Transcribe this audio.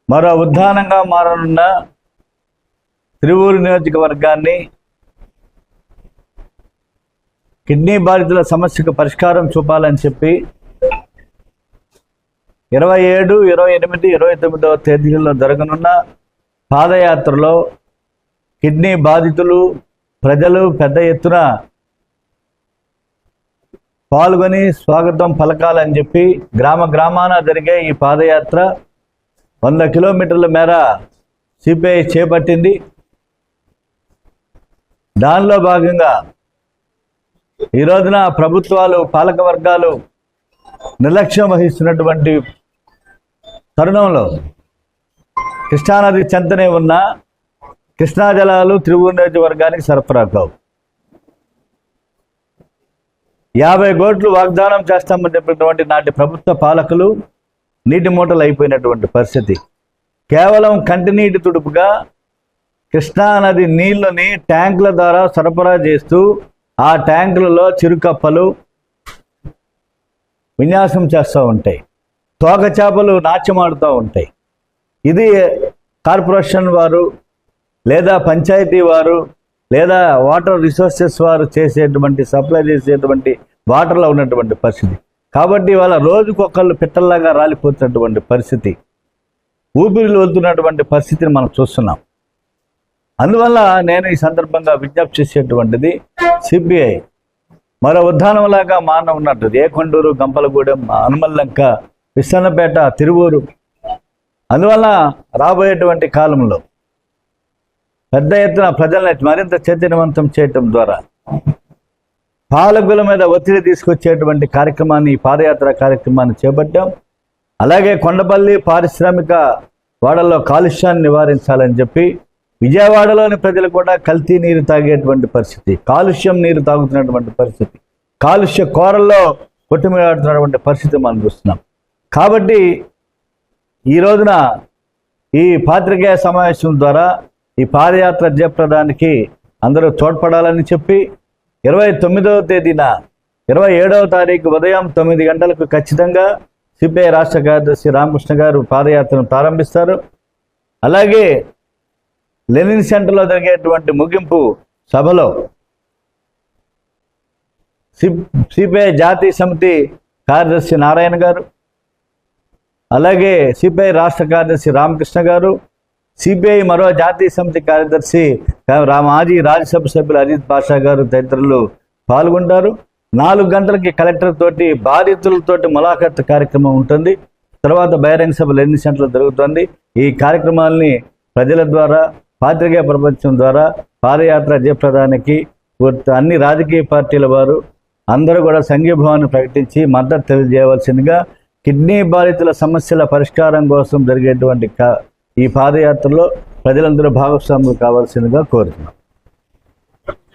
మరో ఉద్దానంగా మారనున్న తిరువూరు నియోజకవర్గాన్ని కిడ్నీ బాధితుల సమస్యకు పరిష్కారం చూపాలని చెప్పి 27, 28, 29వ తేదీల్లో జరగనున్న పాదయాత్రలో కిడ్నీ బాధితులు ప్రజలు పెద్ద ఎత్తున పాల్గొని స్వాగతం పలకాలని చెప్పి గ్రామాన జరిగే ఈ పాదయాత్ర 100 కిలోమీటర్ల మేర సిపిఐ చేపట్టింది. దానిలో భాగంగా ఈ రోజున ప్రభుత్వాలు పాలక వర్గాలు నిర్లక్ష్యం వహిస్తున్నటువంటి తరుణంలో కృష్ణానది చెంతనే ఉన్న కృష్ణా జలాలు తిరువూరు నియోజకవర్గానికి సరఫరా కావు. 50 కోట్లు వాగ్దానం చేస్తామని చెప్పినటువంటి నాటి ప్రభుత్వ పాలకులు నీటి మూటలు అయిపోయినటువంటి పరిస్థితి. కేవలం కంటినీటి తుడుపుగా కృష్ణానది నీళ్ళని ట్యాంకుల ద్వారా సరఫరా చేస్తూ ఆ ట్యాంకులలో చిరుకప్పలు విన్యాసం చేస్తూ ఉంటాయి, తోక చేపలు నాట్యమాడుతూ ఉంటాయి. ఇది కార్పొరేషన్ వారు లేదా పంచాయతీ వారు లేదా వాటర్ రిసోర్సెస్ వారు చేసేటువంటి సప్లై చేసేటువంటి వాటర్లో ఉన్నటువంటి పరిస్థితి. కాబట్టి వాళ్ళ రోజుకొకళ్ళు పిట్టల్లాగా రాలిపోతున్నటువంటి పరిస్థితి, ఊపిరిలు వెళ్తున్నటువంటి పరిస్థితిని మనం చూస్తున్నాం. అందువల్ల నేను ఈ సందర్భంగా విజ్ఞప్తి చేసేటువంటిది సిపిఐ మరో ఉద్దానంలాగా మానవున్నట్టు ఏకొండూరు, గంపలగూడెం, హనుమల్లంక, విశ్వన్నపేట, తిరువూరు. అందువల్ల రాబోయేటువంటి కాలంలో పెద్ద ఎత్తున ప్రజలను మరింత చైతన్యవంతం చేయటం ద్వారా పాలకుల మీద ఒత్తిడి తీసుకొచ్చేటువంటి కార్యక్రమాన్ని, ఈ పాదయాత్ర కార్యక్రమాన్ని చేపట్టాం. అలాగే కొండపల్లి పారిశ్రామిక వాడల్లో కాలుష్యాన్ని నివారించాలని చెప్పి విజయవాడలోని ప్రజలు కూడా కల్తీ నీరు తాగేటువంటి పరిస్థితి, కాలుష్యం నీరు తాగుతున్నటువంటి పరిస్థితి, కాలుష్య కోరల్లో కొట్టుమిలాడుతున్నటువంటి పరిస్థితి మనం చూస్తున్నాం. కాబట్టి ఈ రోజున ఈ పాత్రికేయ సమావేశం ద్వారా ఈ పాదయాత్ర జయప్రదానికి అందరూ తోడ్పడాలని చెప్పి 29వ తేదీన 27వ తారీఖు ఉదయం 9 గంటలకు ఖచ్చితంగా సిపిఐ రాష్ట్ర కార్యదర్శి రామకృష్ణ గారు పాదయాత్రను ప్రారంభిస్తారు. అలాగే లెనిన్ సెంటర్లో జరిగేటువంటి ముగింపు సభలో సిపిఐ జాతీయ సమితి కార్యదర్శి నారాయణ గారు, అలాగే సిపిఐ రాష్ట్ర కార్యదర్శి రామకృష్ణ గారు, సిపిఐ మరో జాతీయ సమితి కార్యదర్శి మాజీ రాజ్యసభ సభ్యులు అజిత్ బాషా గారు తదితరులు పాల్గొంటారు. 4 గంటలకి కలెక్టర్ తోటి బాధితులతోటి ములాఖత్ కార్యక్రమం ఉంటుంది. తర్వాత బహిరంగ సభ లెనిన్ సెంటర్లో జరుగుతుంది. ఈ కార్యక్రమాలని ప్రజల ద్వారా, పాత్రికేయ ప్రపంచం ద్వారా పాదయాత్ర జయప్రదానికి అన్ని రాజకీయ పార్టీల వారు అందరూ కూడా సంఘీభావాన్ని ప్రకటించి మద్దతు తెలియజేయవలసిందిగా, కిడ్నీ బాధితుల సమస్యల పరిష్కారం కోసం జరిగేటువంటి ఈ పాదయాత్రలో ప్రజలందరూ భాగస్వాములు కావాల్సిందిగా కోరుతున్నాం.